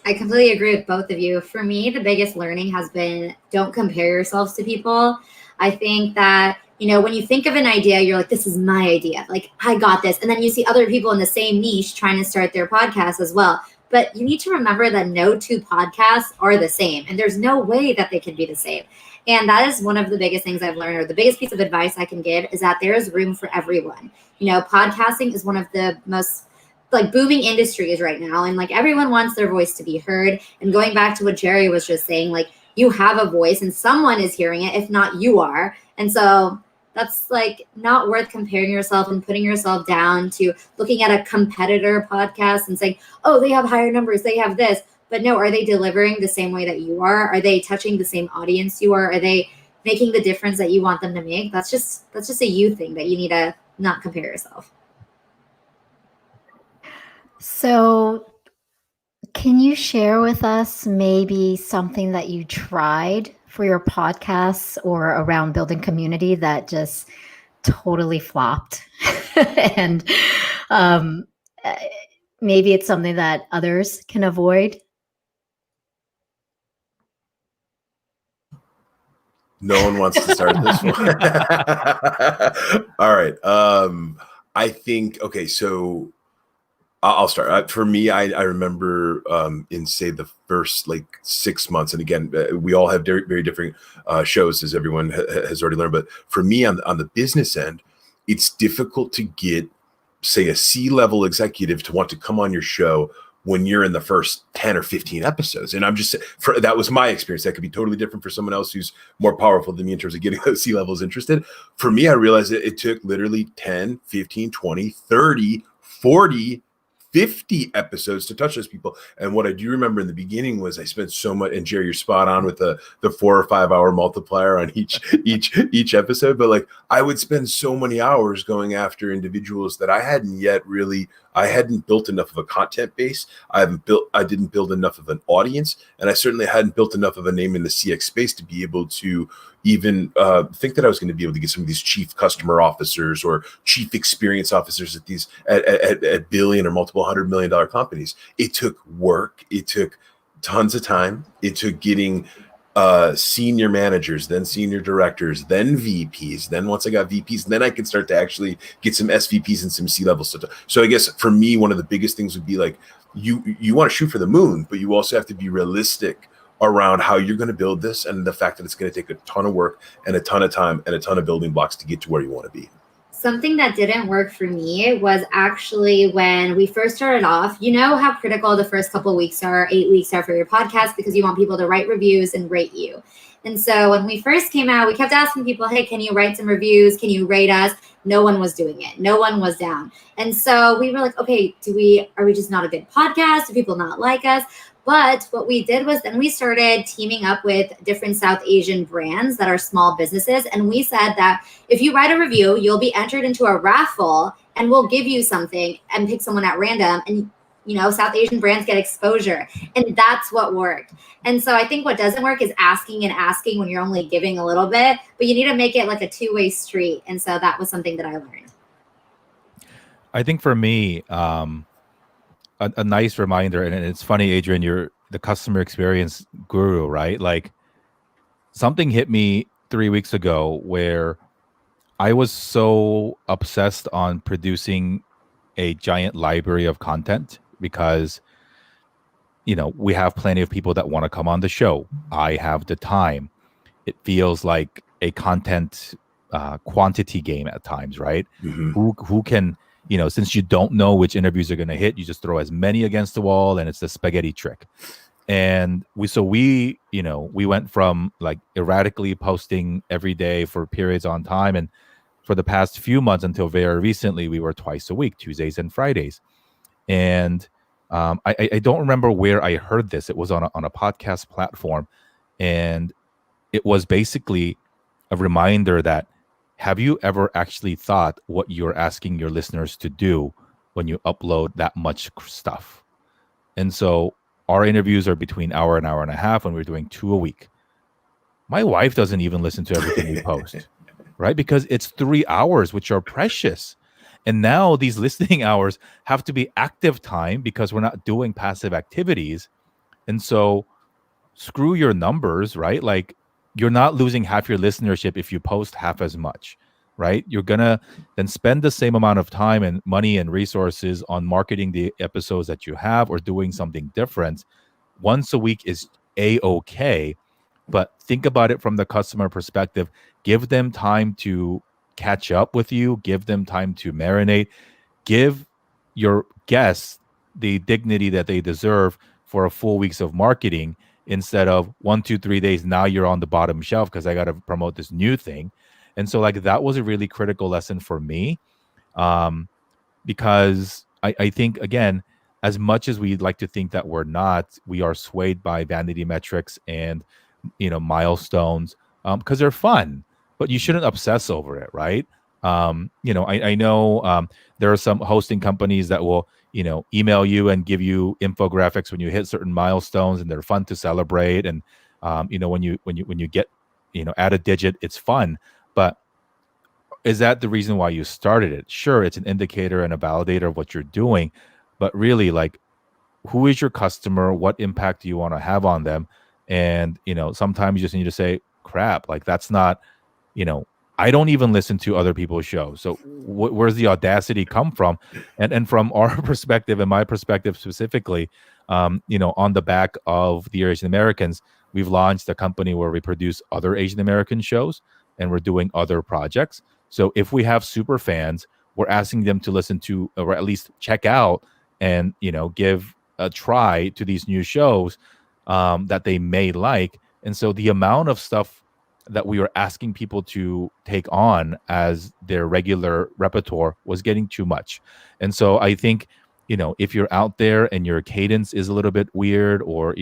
I completely agree with both of you. For me, the biggest learning has been, don't compare yourselves to people. I think that, when you think of an idea, you're like, this is my idea. Like, I got this. And then you see other people in the same niche trying to start their podcast as well. But you need to remember that no two podcasts are the same. And there's no way that they can be the same. And that is one of the biggest things I've learned, or the biggest piece of advice I can give, is that there is room for everyone. Podcasting is one of the most booming industries right now. And everyone wants their voice to be heard. And going back to what Jerry was just saying, you have a voice and someone is hearing it, if not you are. And so that's not worth comparing yourself and putting yourself down to looking at a competitor podcast and saying, oh, they have higher numbers, they have this. But no, are they delivering the same way that you are? Are they touching the same audience you are? Are they making the difference that you want them to make? That's just a you thing that you need to not compare yourself. So can you share with us maybe something that you tried for your podcasts or around building community that just totally flopped? And maybe it's something that others can avoid? No one wants to start this one. All right. I think, okay, so I'll start. For me, I remember in, say, the first like 6 months, and again, we all have very, very different shows, as everyone has already learned. But for me, on the business end, it's difficult to get, say, a C-level executive to want to come on your show when you're in the first 10 or 15 episodes. And I'm just, that was my experience. That could be totally different for someone else who's more powerful than me in terms of getting those C-levels interested. For me, I realized that it took literally 10, 15, 20, 30, 40, 50 episodes to touch those people. And what I do remember in the beginning was I spent so much, and Jerry, you're spot on with the 4 or 5 hour multiplier on each episode. But like, I would spend so many hours going after individuals that I hadn't built enough of a content base. I didn't build enough of an audience, and I certainly hadn't built enough of a name in the CX space to be able to even think that I was going to be able to get some of these chief customer officers or chief experience officers at these at billion or multiple $100 million companies. It took work. It took tons of time. It took getting senior managers, then senior directors, then VPs. Then once I got VPs, then I could start to actually get some SVPs and some C-level stuff. So I guess for me, one of the biggest things would be like, you want to shoot for the moon, but you also have to be realistic around how you're going to build this, and the fact that it's going to take a ton of work and a ton of time and a ton of building blocks to get to where you want to be. Something that didn't work for me was actually when we first started off. You know how critical the first couple of weeks are, 8 weeks are for your podcast, because you want people to write reviews and rate you. And so when we first came out, we kept asking people, hey, can you write some reviews? Can you rate us? No one was doing it. No one was down. And so we were like, okay, are we just not a good podcast? Do people not like us? But what we did was then we started teaming up with different South Asian brands that are small businesses. And we said that if you write a review, you'll be entered into a raffle and we'll give you something and pick someone at random. And, South Asian brands get exposure. And that's what worked. And so I think what doesn't work is asking and asking when you're only giving a little bit, but you need to make it like a two-way street. And so that was something that I learned. I think for me, a nice reminder, and it's funny, Adrian, you're the customer experience guru, right? Like, something hit me 3 weeks ago where I was so obsessed on producing a giant library of content because, we have plenty of people that want to come on the show. I have the time. It feels like a content quantity game at times, right? Mm-hmm. Who can, since you don't know which interviews are going to hit, you just throw as many against the wall, and it's the spaghetti trick. And we went from like erratically posting every day for periods on time, and for the past few months until very recently, we were twice a week, Tuesdays and Fridays. And I don't remember where I heard this. It was on a podcast platform, and it was basically a reminder that, have you ever actually thought what you're asking your listeners to do when you upload that much stuff? And so our interviews are between hour and hour and a half, when we're doing 2 a week. My wife doesn't even listen to everything we post, right? Because it's 3 hours, which are precious. And now these listening hours have to be active time because we're not doing passive activities. And so screw your numbers, right? Like, you're not losing half your listenership if you post half as much, right? You're going to then spend the same amount of time and money and resources on marketing the episodes that you have or doing something different. Once a week is A-okay, but think about it from the customer perspective. Give them time to catch up with you. Give them time to marinate. Give your guests the dignity that they deserve for a full week's of marketing, instead of 1, 2, 3 days. Now you're on the bottom shelf because I got to promote this new thing. And so like, that was a really critical lesson for me, because I think, again, as much as we'd like to think that we're not, we are swayed by vanity metrics and, milestones, because they're fun, but you shouldn't obsess over it, right? I know there are some hosting companies that will, email you and give you infographics when you hit certain milestones, and they're fun to celebrate. And when you get, add a digit, it's fun. But is that the reason why you started it? Sure, it's an indicator and a validator of what you're doing, but really, like, who is your customer? What impact do you want to have on them? And sometimes you just need to say, crap, like that's not, I don't even listen to other people's shows. So where's the audacity come from? And from our perspective and my perspective specifically, on the back of the Eurasian Americans, we've launched a company where we produce other Asian American shows and we're doing other projects. So if we have super fans, we're asking them to listen to, or at least check out and, give a try to these new shows that they may like. And so the amount of stuff that we were asking people to take on as their regular repertoire was getting too much. And so I think, if you're out there and your cadence is a little bit weird, or,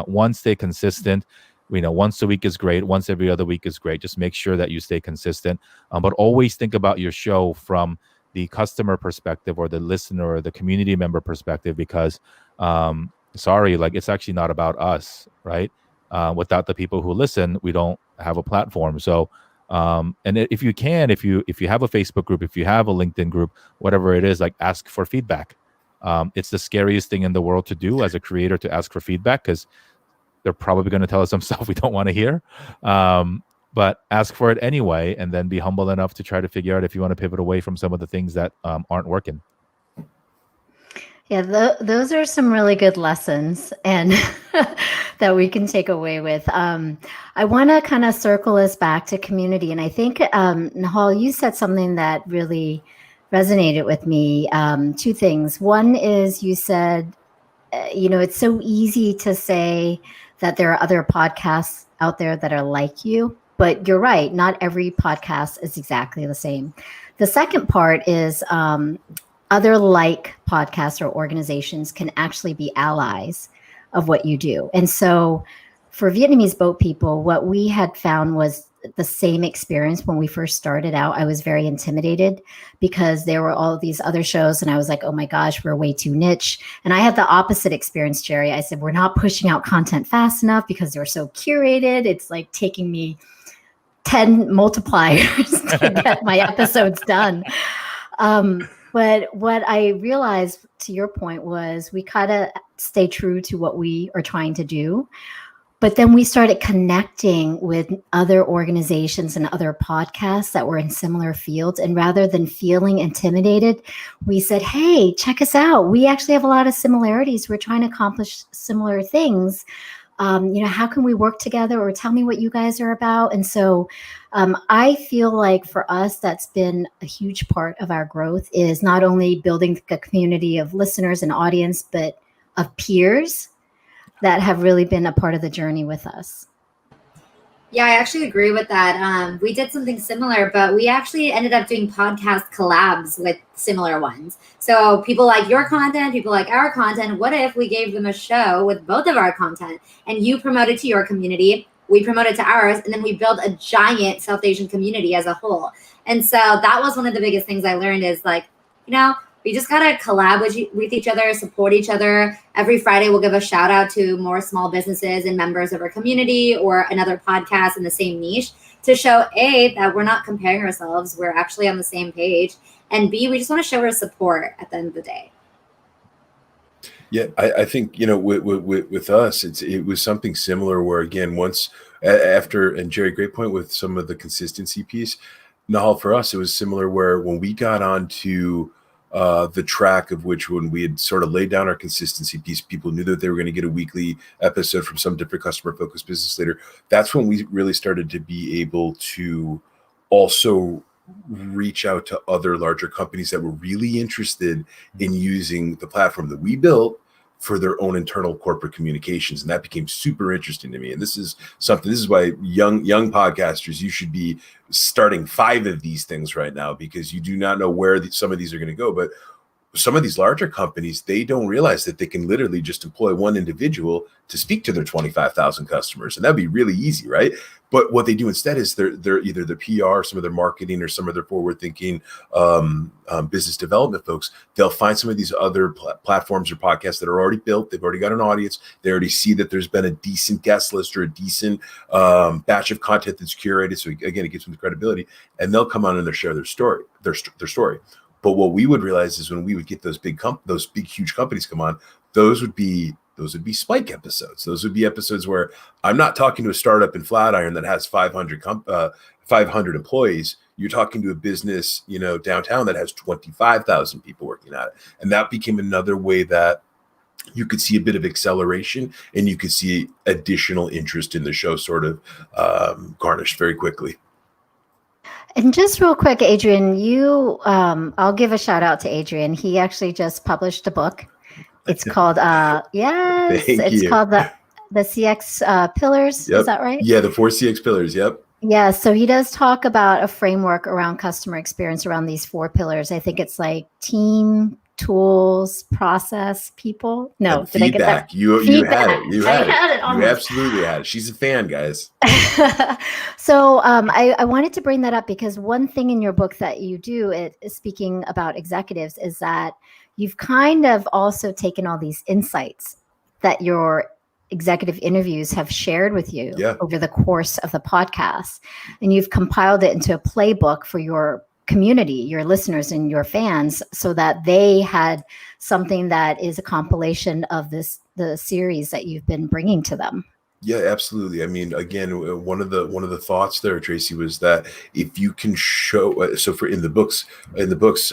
one, stay consistent. Once a week is great. Once every other week is great. Just make sure that you stay consistent. But always think about your show from the customer perspective or the listener or the community member perspective, because it's actually not about us, right? Without the people who listen, we don't have a platform. So, and if you have a Facebook group, if you have a LinkedIn group, whatever it is, like, ask for feedback. It's the scariest thing in the world to do as a creator, to ask for feedback, because they're probably going to tell us some stuff we don't want to hear. But ask for it anyway, and then be humble enough to try to figure out if you want to pivot away from some of the things that aren't working. Yeah, those are some really good lessons and that we can take away with. I want to kind of circle us back to community. And I think, Nahal, you said something that really resonated with me. Two things. One is you said, it's so easy to say that there are other podcasts out there that are like you, but you're right. Not every podcast is exactly the same. The second part is, other like podcasts or organizations can actually be allies of what you do. And so for Vietnamese boat people, what we had found was the same experience when we first started out. I was very intimidated because there were all these other shows and I was like, oh my gosh, we're way too niche. And I had the opposite experience, Jerry. I said, we're not pushing out content fast enough because they're so curated. It's like taking me 10 multipliers to get my episodes done. But what I realized, to your point, was we kind of stay true to what we are trying to do. But then we started connecting with other organizations and other podcasts that were in similar fields. And rather than feeling intimidated, we said, hey, check us out. We actually have a lot of similarities. We're trying to accomplish similar things. How can we work together, or tell me what you guys are about? And so I feel like for us, that's been a huge part of our growth, is not only building a community of listeners and audience, but of peers that have really been a part of the journey with us. Yeah, I actually agree with that. We did something similar, but we actually ended up doing podcast collabs with similar ones. So people like your content, people like our content. What if we gave them a show with both of our content, and you promote it to your community, we promote it to ours, and then we build a giant South Asian community as a whole. And so that was one of the biggest things I learned, is like, we just got to collab with each other, support each other. Every Friday, we'll give a shout out to more small businesses and members of our community, or another podcast in the same niche, to show A, that we're not comparing ourselves, we're actually on the same page, and B, we just want to show our support at the end of the day. Yeah, I think, with us, it was something similar where, again, once after, and Jerry, great point with some of the consistency piece. Nahal, for us, it was similar where when we got onto the track of which, when we had sort of laid down our consistency piece, people knew that they were going to get a weekly episode from some different customer focused business leader. That's when we really started to be able to also reach out to other larger companies that were really interested in using the platform that we built for their own internal corporate communications. And that became super interesting to me. And this is why young podcasters, you should be starting 5 of these things right now, because you do not know where some of these are going to go. But some of these larger companies, they don't realize that they can literally just employ one individual to speak to their 25,000 customers. And that'd be really easy, right? But what they do instead is they're either the PR, some of their marketing, or some of their forward-thinking business development folks. They'll find some of these other platforms or podcasts that are already built. They've already got an audience. They already see that there's been a decent guest list or a decent batch of content that's curated. So again, it gives them the credibility, and they'll come on and they'll share their story. But what we would realize is when we would get those big huge companies come on, those would be Those would be spike episodes. Those would be episodes where I'm not talking to a startup in Flatiron that has 500 employees. You're talking to a business, downtown that has 25,000 people working at it. And that became another way that you could see a bit of acceleration and you could see additional interest in the show sort of garnished very quickly. And just real quick, Adrian, I'll give a shout out to Adrian. He actually just published a book. It's called, called the CX Pillars. Yep. Is that right? Yeah, the 4 CX Pillars. Yep. Yeah, so he does talk about a framework around customer experience around these 4 pillars. I think it's like team, tools, process, people. No, and did feedback. I get that? You had it. You had it. Almost. You absolutely had it. She's a fan, guys. So I wanted to bring that up because one thing in your book that you do, speaking about executives, is that you've kind of also taken all these insights that your executive interviews have shared with you over the course of the podcast, and you've compiled it into a playbook for your community, your listeners and your fans, so that they had something that is a compilation of the series that you've been bringing to them. Yeah, absolutely. I mean, again, one of the thoughts there, Tracy, was that if you can show, in the books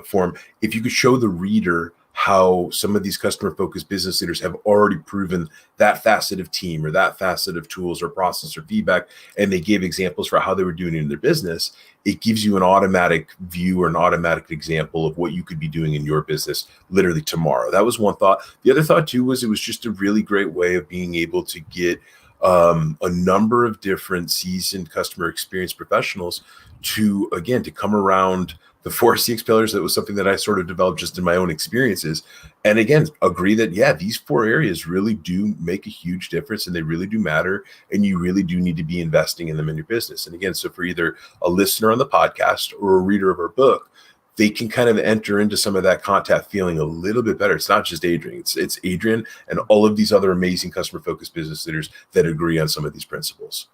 form, if you could show the reader how some of these customer-focused business leaders have already proven that facet of team or that facet of tools or process or feedback, and they gave examples for how they were doing it in their business, it gives you an automatic view or an automatic example of what you could be doing in your business literally tomorrow. That was one thought. The other thought, too, was it was just a really great way of being able to get a number of different seasoned customer experience professionals to come around the 4 CX pillars. That was something that I sort of developed just in my own experiences. And again, agree that, these 4 areas really do make a huge difference and they really do matter. And you really do need to be investing in them in your business. And again, so for either a listener on the podcast or a reader of our book, they can kind of enter into some of that content feeling a little bit better. It's not just Adrian, it's Adrian and all of these other amazing customer-focused business leaders that agree on some of these principles.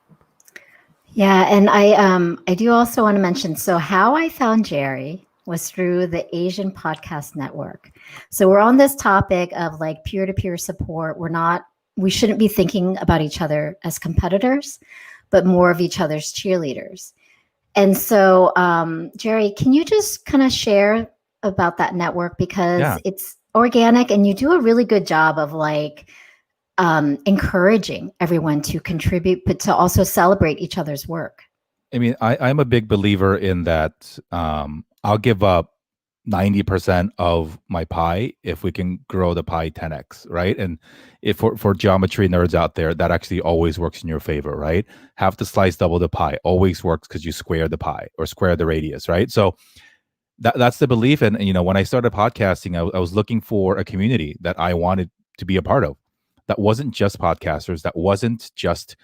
Yeah, and I do also want to mention, so how I found Jerry was through the Asian Podcast Network. So we're on this topic of like peer-to-peer support. We shouldn't be thinking about each other as competitors, but more of each other's cheerleaders. And so, Jerry, can you just kind of share about that network? Because it's organic and you do a really good job of like encouraging everyone to contribute, but to also celebrate each other's work. I mean, I'm a big believer in that. I'll give up 90% of my pie if we can grow the pie 10x, right? And if for geometry nerds out there, that actually always works in your favor, right? Half the slice, double the pie always works because you square the pie or square the radius, right? So that's the belief. And when I started podcasting, I was looking for a community that I wanted to be a part of. That wasn't just podcasters. That wasn't just,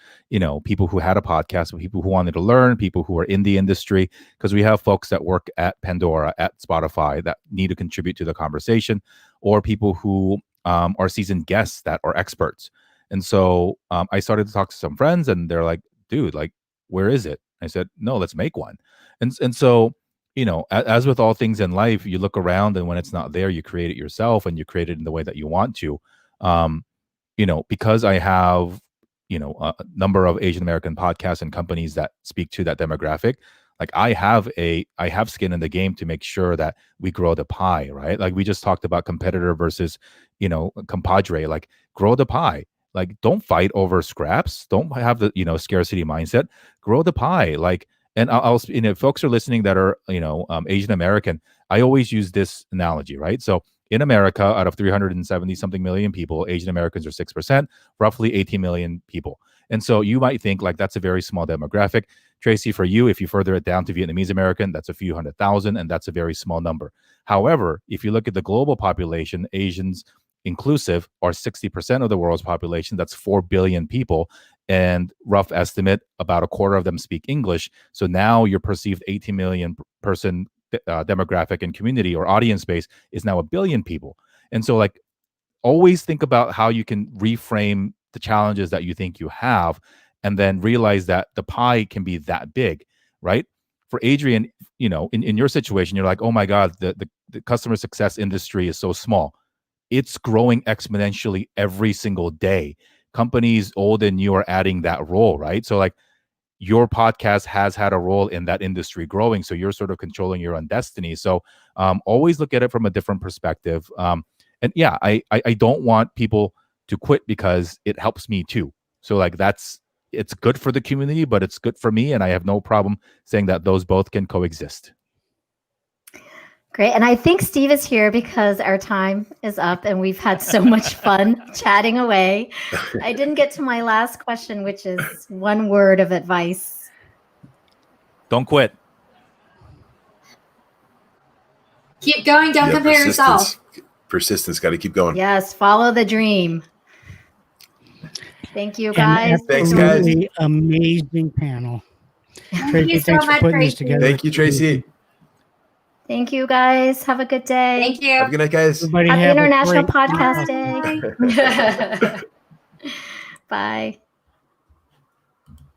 people who had a podcast, but people who wanted to learn, people who are in the industry, because we have folks that work at Pandora, at Spotify that need to contribute to the conversation, or people who are seasoned guests that are experts. And so I started to talk to some friends and they're like, dude, like, where is it? I said, no, let's make one. And so, as with all things in life, you look around and when it's not there, you create it yourself and you create it in the way that you want to. Because I have, a number of Asian American podcasts and companies that speak to that demographic, like I have skin in the game to make sure that we grow the pie, right? Like we just talked about competitor versus, compadre, like grow the pie. Like don't fight over scraps. Don't have the, scarcity mindset. Grow the pie. Like, and I'll if folks are listening that are, Asian American, I always use this analogy, right? So in America, out of 370 something million people, Asian Americans are 6%, roughly 18 million people. And so you might think like that's a very small demographic. Tracy, for you, if you further it down to Vietnamese American, that's a few 100,000, and that's a very small number. However, if you look at the global population, Asians inclusive are 60% of the world's population. That's 4 billion people. And rough estimate, about a quarter of them speak English. So now your perceived 18 million person demographic and community or audience base is now 1 billion people. And so like always think about how you can reframe the challenges that you think you have and then realize that the pie can be that big, right? For Adrian, in your situation, you're like, oh my God, the customer success industry is so small. it's growing exponentially every single day. Companies old and new are adding that role, right? So like your podcast has had a role in that industry growing. So you're sort of controlling your own destiny. So always look at it from a different perspective. And yeah, I don't want people to quit because it helps me too. So like it's good for the community, but it's good for me. And I have no problem saying that those both can coexist. Great. And I think Steve is here because our time is up and we've had so much fun chatting away. I didn't get to my last question, which is one word of advice. Don't quit. Keep going. Don't compare yourself. Persistence. Got to keep going. Yes. Follow the dream. Thank you, guys. Thanks, guys. Amazing panel. Thank you so thanks for much, putting this Tracy. together. Thank you, Tracy. Thank you, guys. Have a good day. Thank you. Have a good night, guys. Everybody Happy have a International great Podcast Day. Bye.